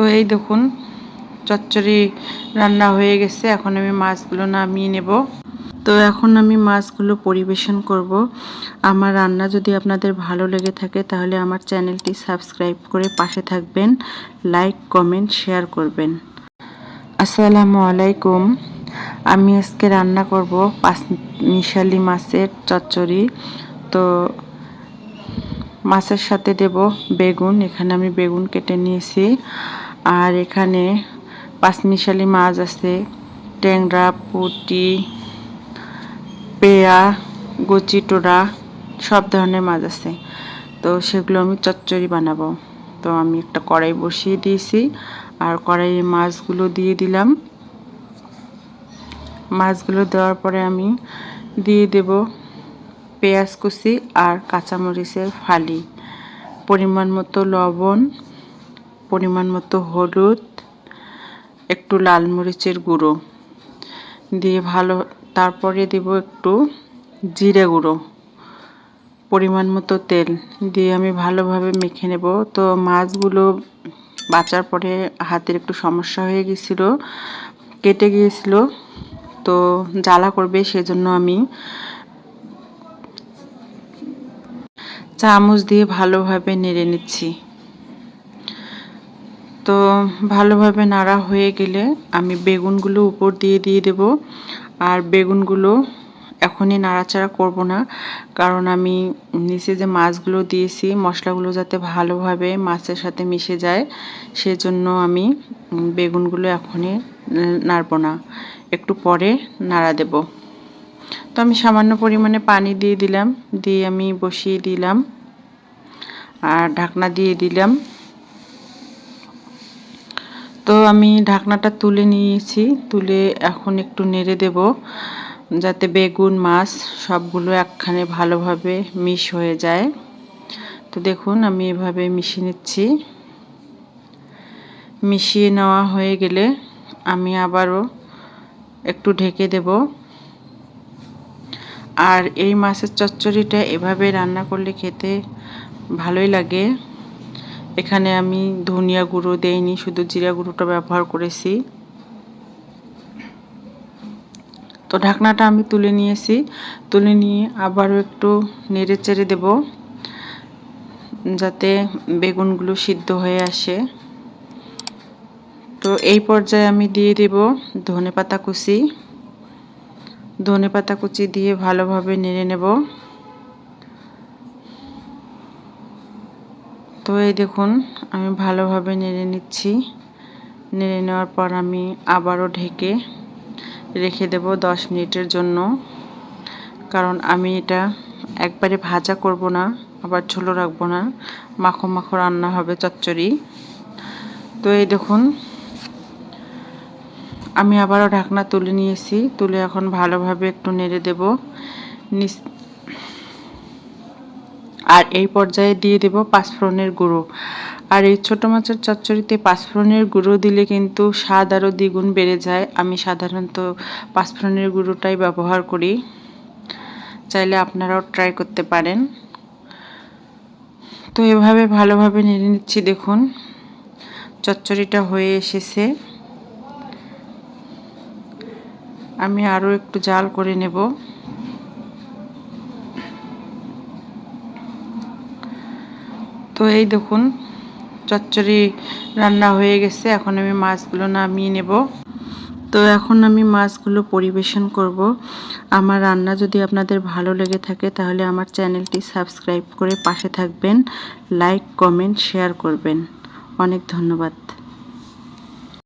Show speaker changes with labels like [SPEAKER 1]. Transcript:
[SPEAKER 1] তো এই দেখুন চচ্চড়ি রান্না হয়ে গেছে। এখন আমি মাছগুলো নামিয়ে নেব। তো এখন আমি মাছগুলো পরিবেশন করব। আমার রান্না যদি আপনাদের ভালো লেগে থাকে তাহলে আমার চ্যানেলটি সাবস্ক্রাইব করে পাশে থাকবেন, লাইক কমেন্ট শেয়ার করবেন। আসসালামু আলাইকুম। আমি আজকে রান্না করব পাঁচমিশালি মাছের চচ্চড়ি। তো মাছের সাথে দেব বেগুন। এখানে আমি বেগুন কেটে নিয়েছি। আর এখানে পাঁচমিশালি মাছ আছে, ট্যাংরা, পুঁটি, পেয়া, গচিটোড়া, সব ধরনের মাছ আছে। তো সেগুলো আমি চচ্চড়ি বানাবো। তো আমি একটা কড়াই বসিয়ে দিয়েছি আর কড়াইয়ে মাছগুলো দিয়ে দিলাম। মাছগুলো দেওয়ার পরে আমি দিয়ে দেব পেঁয়াজ কুচি আর কাঁচামরিচের ফালি, পরিমাণ মতো লবণ, পরিমাণ মতো হলুদ, একটু লাল মরিচের গুঁড়ো দিয়ে তারপরে দেব একটু জিরে গুঁড়ো, পরিমাণ মতো তেল দিয়ে আমি ভালোভাবে মেখে নেব। তো মাছগুলো বাছার পরে হাতের একটু সমস্যা হয়ে গিয়েছিল, কেটে গিয়েছিল। তো জ্বালা করবে সেজন্য আমি চামচ দিয়ে ভালোভাবে নেড়ে নিচ্ছি। তো ভালোভাবে নাড়া হয়ে গেলে আমি বেগুনগুলো উপর দিয়ে দেব। আর বেগুনগুলো এখনই নাড়াচাড়া করব না, কারণ আমি নিচে যে মাছগুলো দিয়েছি মশলাগুলো যাতে ভালোভাবে মাছের সাথে মিশে যায়, সেজন্য আমি বেগুনগুলো এখনই নাড়ব না, একটু পরে নাড়া দেব। তো আমি সামান্য পরিমাণে পানি দিয়ে দিলাম, দিয়ে আমি বসিয়ে দিলাম আর ঢাকনা দিয়ে দিলাম। তো আমি ঢাকনাটা তুলে নিয়েছি, তুলে এখন একটু নেড়ে দেব যাতে বেগুন মাছ সবগুলো একখানে ভালোভাবে মিশ হয়ে যায়। তো দেখুন আমি এভাবে মিশিয়ে নিচ্ছি। মিশিয়ে নেওয়া হয়ে গেলে আমি আবারও একটু ঢেকে দেব। আর এই মাছের চচ্চড়িটা এভাবে রান্না করলে খেতে ভালোই লাগে। এখানে আমি ধনিয়া গুঁড়ো দেইনি, শুধু জিরা গুঁড়োটা ব্যবহার করেছি। তো ঢাকনাটা আমি তুলে নিয়েছি, তুলে নিয়ে আবারও একটু নেড়ে চেড়ে দেব যাতে বেগুনগুলো সিদ্ধ হয়ে আসে। তো এই পর্যায়ে আমি দিয়ে দেব ধনেপাতা কুচি। ধনেপাতা কুচি দিয়ে ভালোভাবে নেড়ে নেব। তো এই দেখুন আমি ভালোভাবে নেড়ে নিচ্ছি। নেড়ে নেওয়ার পর আমি আবারও ঢেকে রেখে দেব 10 মিনিটের জন্য, কারণ আমি এটা একবারে ভাজা করব না, আবার ঝোলও রাখবো না, মাখো মাখো রান্না হবে চচ্চড়ি। তো এই দেখুন আমি আবারও ঢাকনা তুলে নিয়েছি, তুলে এখন ভালোভাবে একটু নেড়ে দেব। আর এই পর্যায়ে দিয়ে দেব পাঁচফোড়নের গুঁড়ো। আর এই ছোটো মাছের চচ্চড়িতে পাঁচফোড়নের গুঁড়ো দিলে কিন্তু স্বাদ আরও দ্বিগুণ বেড়ে যায়। আমি সাধারণত পাঁচফোড়নের গুঁড়োটাই ব্যবহার করি, চাইলে আপনারাও ট্রাই করতে পারেন। তো এভাবে ভালোভাবে নেড়ে নিচ্ছি। দেখুন চচ্চড়িটা হয়ে এসেছে। আমি আরও একটু জাল করে নেব। তো এই দেখুন চচ্চড়ি রান্না হয়ে গেছে। এখন আমি মাছগুলো নামিয়ে নেব। তো এখন আমি মাছগুলো পরিবেশন করব। আমার রান্না যদি আপনাদের ভালো লেগে থাকে তাহলে আমার চ্যানেলটি সাবস্ক্রাইব করে পাশে থাকবেন, লাইক কমেন্ট শেয়ার করবেন। অনেক ধন্যবাদ।